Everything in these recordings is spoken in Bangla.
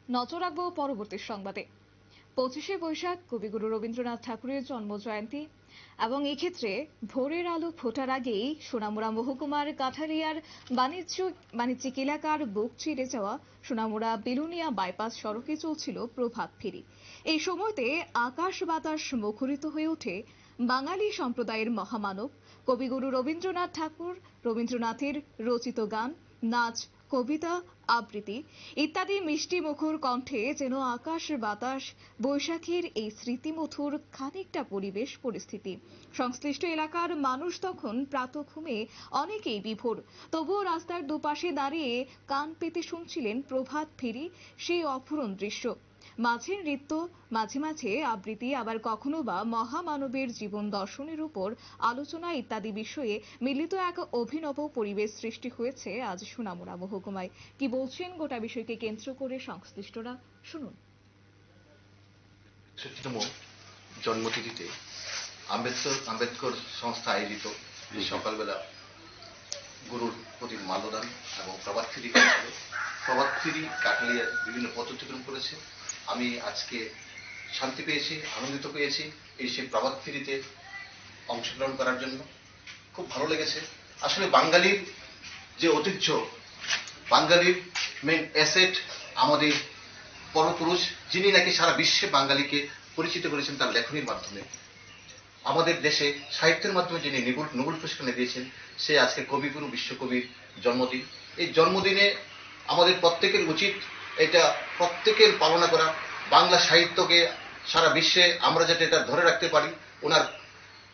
নজর রাখবো পরবর্তী সংবাদে। 25শে বৈশাখ কবিগুরু রবীন্দ্রনাথ ঠাকুরের জন্মজয়ন্তী এবং এক্ষেত্রে ভোরের আলো ফোটার আগেই সোনামুড়া মহকুমার কাঠারিয়ার বাণিজ্যিক এলাকার বুক চিরে যাওয়া সোনামুড়া বিলুনিয়া বাইপাস সড়কে চলছিল প্রভাত ফেরি। এই সময়তে আকাশ বাতাস মুখরিত হয়ে ওঠে বাঙালি সম্প্রদায়ের মহামানব কবিগুরু রবীন্দ্রনাথ ঠাকুর, রবীন্দ্রনাথের রচিত গান, নাচ, কবিতা, আবৃত্তি ইত্যাদি মিষ্টি মুখর কণ্ঠে যেন আকাশ বাতাস বৈশাখীর এই স্মৃতিমধুর খানিকটা পরিবেশ পরিস্থিতি। সংশ্লিষ্ট এলাকার মানুষ তখন প্রাতঃঘুমে অনেকেই বিভোর, তবুও রাস্তার দুপাশে দাঁড়িয়ে কান পেতে শুনছিলেন প্রভাত ফেরি সেই অপূরণ দৃশ্য। মাঝে নৃত্য, মাঝে মাঝে আবৃত্তি, আবার কখনো বা মহামানবের জীবন দর্শনের উপর আলোচনা ইত্যাদি বিষয়ে মিলিত এক অভিনব পরিবেশ সৃষ্টি হয়েছে আজ সোনামুড়া মহকুমায়। কি বলছেন গোটা বিষয়কে কেন্দ্র করে সংশ্লিষ্টরা, শুনুন। ৬৬তম জন্মতিথিতে আম্বেদকর সংস্থা আয়োজিত সকালবেলা গুরুর প্রতি মাল্যদান এবং প্রভাত ফেরি করেছিল। প্রভাত ফেরি কাঠালিয়ার বিভিন্ন পথ অতিক্রম করেছে। আমি আজকে শান্তি পেয়েছি, আনন্দিত পেয়েছি এই সেই প্রভাত ফেরিতে অংশগ্রহণ করার জন্য। খুব ভালো লেগেছে। আসলে বাঙালির যে ঐতিহ্য, বাঙালির মেন অ্যাসেট আমাদের পরপুরুষ, যিনি নাকি সারা বিশ্বে বাঙালিকে পরিচিত করেছেন তার লেখনীর মাধ্যমে। আমাদের দেশে সাহিত্যের মাধ্যমে যিনি নোবেল পুরস্কার দিয়েছেন, সে আজকে কবিগুরু বিশ্বকবির জন্মদিন। এই জন্মদিনে আমাদের প্রত্যেকের উচিত এটা প্রত্যেকের পালনা করা। বাংলা সাহিত্যকে সারা বিশ্বে আমরা যাতে এটা ধরে রাখতে পারি, ওনার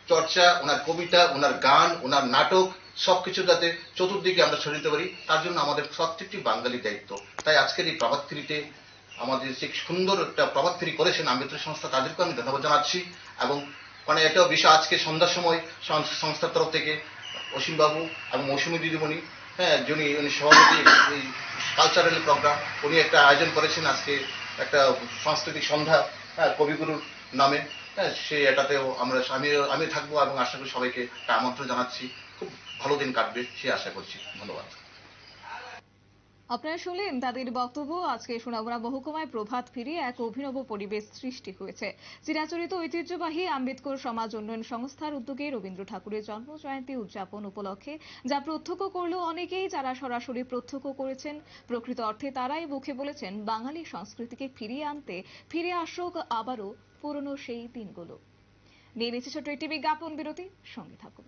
চর্চা, ওনার কবিতা, ওনার গান, ওনার নাটক সবকিছু যাতে চতুর্দিকে আমরা ছড়িয়ে দিতে পারি, তার জন্য আমাদের প্রত্যেকটি বাঙালির দায়িত্ব। তাই আজকের এই প্রভাত ফেরিতে আমাদের যে সুন্দর একটা প্রভাত ফেরি করেছেন আম্বেদকর সংস্থা, তাদেরকে আমি ধন্যবাদ জানাচ্ছি। এবং মানে এটাও বিষয় আজকে সন্ধ্যার সময় সংস্থার তরফ থেকে অসীমবাবু এবং মৌসুমী দিদিমণি, যিনি উনি সভাপতি এই কালচারাল প্রোগ্রাম, উনি একটা আয়োজন করেছেন আজকে একটা সাংস্কৃতিক সন্ধ্যা কবিগুরুর নামে। সে এটাতেও আমি থাকবো এবং আশা করি সবাইকে একটা আমন্ত্রণ জানাচ্ছি। খুব ভালো দিন কাটবে সে আশা করছি। ধন্যবাদ। আপনারা শুনলেন তাদের বক্তব্য। আজকে সোনামুড়া মহকুমায় প্রভাত ফেরি এক অভিনব পরিবেশ সৃষ্টি হয়েছে। চিরাচরিত ঐতিহ্যবাহী আম্বেদকর সমাজ উন্নয়ন সংস্থার উদ্যোগে রবীন্দ্র ঠাকুরের জন্মজয়ন্তী উদযাপন উপলক্ষে যা প্রত্যক্ষ করলো অনেকেই, যারা সরাসরি প্রত্যক্ষ করেছেন প্রকৃত অর্থে তারাই মুখে বলেছেন বাঙালি সংস্কৃতিকে ফিরিয়ে আনতে ফিরে আসুক আবারও পুরনো সেই দিনগুলো। নিয়ে নিচ্ছে ছোট্ট একটি বিজ্ঞাপন বিরতি, সঙ্গে থাকুন।